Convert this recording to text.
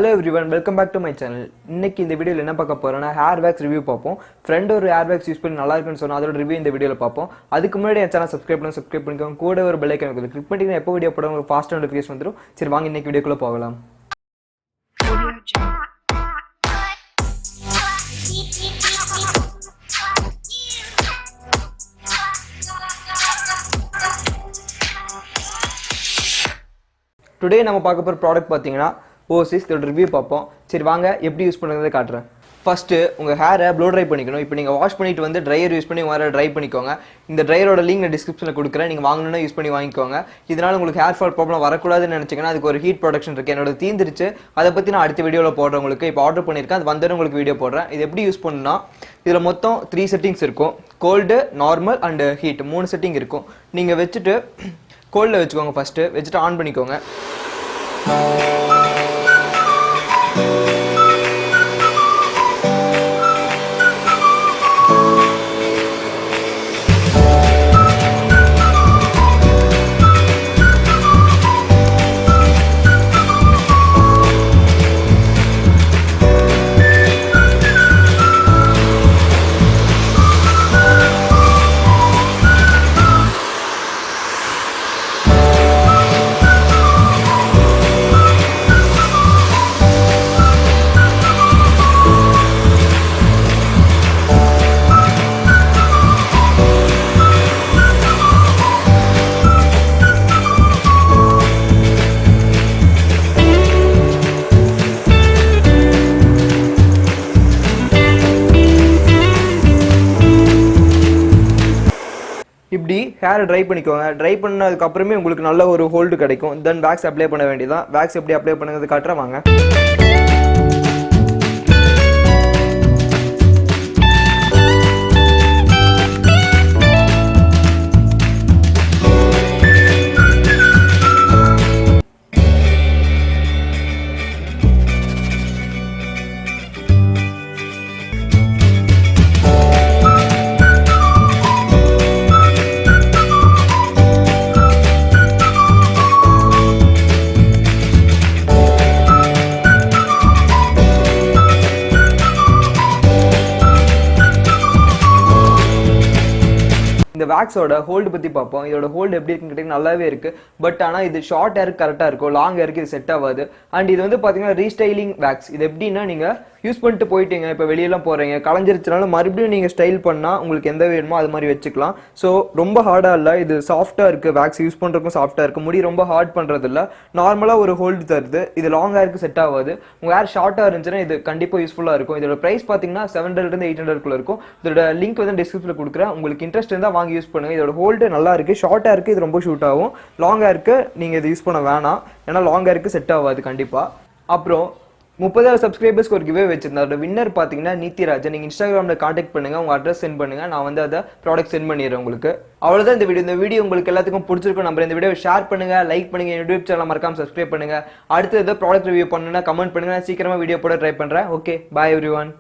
Hello everyone, welcome back to my channel. இன்னைக்கு இந்த வீடியோல என்ன பார்க்க போறோம்னா ஹேர் வேக்ஸ் ரிவ்யூ பார்ப்போம். ஃப்ரெண்ட் ஒரு ஹேர் வேக்ஸ் யூஸ் பண்ணி நல்லா இருக்குன்னு சொன்னா அதோட ரிவ்யூ இந்த வீடியோல பார்ப்போம். அதுக்கு முன்னாடி என் சேனல் சப்ஸ்கிரைப் பண்ணிக்கோங்க. கூட ஒரு பெல் ஐகான் கிளிக் பண்ணிட்டீங்கன்னா எப்போ வீடியோ போடுறோம் உங்களுக்கு ஃபாஸ்ட் நோட்டிஃபிகேஷன் வந்துரும். சரி வாங்க இன்னைக்கு வீடியோக்குள்ள போகலாம். Today நம்ம பார்க்க போற ப்ராடக்ட் பாத்தீங்கன்னா ஓசிஸ் இதோட ரிவ்யூ பார்ப்போம். சரி வாங்க எப்படி யூஸ் பண்ணுறதை காட்டுறேன். ஃபர்ஸ்ட் உங்கள் ஹேரை ப்ளோ ட்ரை பண்ணிக்கணும். இப்போ நீங்கள் வாஷ் பண்ணிட்டு வந்து ட்ரையர் யூஸ் பண்ணி உங்கள் ஹேரை ட்ரை பண்ணிக்கோங்க. இந்த ட்ரையரோட லிங்க் நான் டிஸ்கிரிப்ஷனில் கொடுக்குறேன். நீங்கள் வாங்கணும்னா யூஸ் பண்ணி வாங்கிக்கோங்க. இதனால் உங்களுக்கு ஹேர் ஃபால் ப்ராப்ளம் வரக்கூடாதுன்னு நினச்சிங்கன்னா அதுக்கு ஒரு ஹீட் ப்ரொடக்ஷன் இருக்குது. என்னோட தீந்துருச்சு, அதை பற்றி நான் அடுத்த வீடியோவில் போடுறேன். உங்களுக்கு இப்போ ஆர்டர் பண்ணியிருக்கேன், அது வந்தோடனே உங்களுக்கு வீடியோ போடுறேன். இது எப்படி யூஸ் பண்ணணும்னா இதில் மொத்தம் 3 செட்டிங்ஸ் இருக்கும். Cold, normal and heat 3 setting இருக்கும். நீங்கள் வச்சுட்டு கோல்டில் வச்சுக்கோங்க. ஃபஸ்ட்டு வச்சுட்டு ஆன் பண்ணிக்கோங்க. இப்படி ஹேர் ட்ரை பண்ணிக்கோங்க. ட்ரை பண்ணதுக்கு அப்புறமே உங்களுக்கு நல்ல ஒரு ஹோல்டு கிடைக்கும். தென் வேக்ஸ் அப்ளை பண்ண வேண்டியதான். வேக்ஸ் எப்படி அப்ளை பண்ணுறது காட்டுறேன் வாங்க. இந்த வேக்ஸோட ஹோல்டு பற்றி பார்ப்போம். இதோட ஹோல்டு எப்படி இருக்குன்னு கேட்டிங்கன்னா நல்லாவே இருக்குது. பட் ஆனால் இது ஷார்ட் ஹேருக்கு கரெக்டாக இருக்கும், லாங் ஹேருக்கு இது செட் ஆகாது. அண்ட் இது வந்து பார்த்தீங்கன்னா ரீஸ்டைலிங் வேக்ஸ். இது எப்படின்னா நீங்கள் யூஸ் பண்ணிட்டு போயிட்டீங்க, இப்போ வெளியெல்லாம் போகிறீங்க, கலைஞ்சிருச்சுனாலும் மறுபடியும் நீங்கள் ஸ்டைல் பண்ணால் உங்களுக்கு எந்த வேணுமோ அது மாதிரி வச்சுக்கலாம். ஸோ ரொம்ப ஹார்டாக இல்லை, இது சாஃப்டாக இருக்குது. வேக்ஸ் யூஸ் பண்ணுறதுக்கும் சாஃப்டாக இருக்குது. முடி ரொம்ப ஹார்ட் பண்ணுறது இல்லை, நார்மலாக ஒரு ஹோல்டு தருது. இது லாங் ஹேருக்கு செட் ஆகாது. உங்கள் ஹேர் ஷார்ட்டாக இருந்துச்சுன்னா இது கண்டிப்பாக யூஸ்ஃபுல்லாக இருக்கும். இதோட ப்ரைஸ் பார்த்தீங்கன்னா 700 800 இருக்கும். இதோட லிங்க் வந்து டிஸ்கிரிப்ஷனில் கொடுக்குறேன். உங்களுக்கு இன்ட்ரெஸ்ட் இருந்தால் வாங்கி யூஸ் பண்ணுங்க. இதோட ஹோல்டு நல்லா இருக்கு. ஷார்ட் ஹேருக்கு இது ரொம்ப ஷூட் ஆகும். லாங் ஹேருக்கு நீங்க இது யூஸ் பண்ண வேணாம், ஏன்னா லாங் ஹேருக்கு செட் ஆகாது கண்டிப்பா. அப்புறம் 30,000 சப்ஸ்கிரைபர்ஸ்க்கு ஒரு கிவ்வே வச்சிருந்தேன். அதோட வின்னர் பார்த்தீங்கன்னா நீத்திராஜன். நீங்கள் இன்ஸ்டாகிராமில் கான்டாக்ட் பண்ணுங்க, உங்கள் அட்ரஸ் சென்ட் பண்ணுங்க, நான் வந்து அதை ப்ராடக்ட் சென்ட் பண்ணிடுறேன் உங்களுக்கு. அவ்வளோதான் இந்த வீடியோ உங்களுக்கு எல்லாத்துக்கும் பிடிச்சிருக்கும் நம்பர். இந்த வீடியோ ஷேர் பண்ணுங்க, லைக் பண்ணுங்க, யூடியூப் சேனல் மறக்காம சப்ஸ்கிரைப் பண்ணுங்க. அடுத்து ஏதோ ப்ராடக்ட் ரிவ்யூ பண்ணுன்னா கமெண்ட் பண்ணுங்க. நான் சீக்கிரமாக வீடியோ போட ட்ரை பண்ணுறேன். ஓகே, பாய் எவ்ரிவன்.